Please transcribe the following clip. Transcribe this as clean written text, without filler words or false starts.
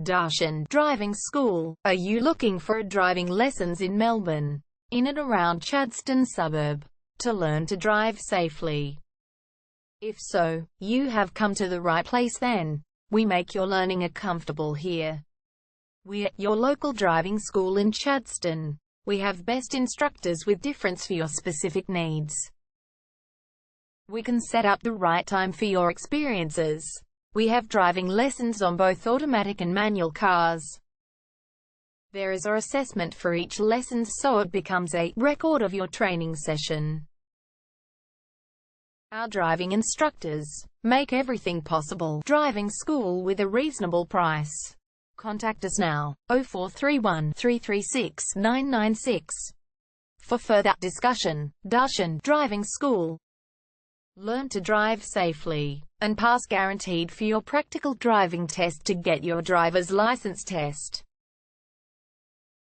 Chadstone Driving School. Are you looking for driving lessons in Melbourne, in and around Chadstone suburb, to learn to drive safely? If so, you have come to the right place then. We make your learning comfortable here. We're your local driving school in Chadstone. We have best instructors with difference for your specific needs. We can set up the right time for your experiences. We have driving lessons on both automatic and manual cars. There is an assessment for each lesson, so it becomes a record of your training session. Our driving instructors make everything possible. Driving school with a reasonable price. Contact us now, 0431 336 996. For further discussion. Chadstone Driving School. Learn to drive safely and pass guaranteed for your practical driving test to get your driver's license test.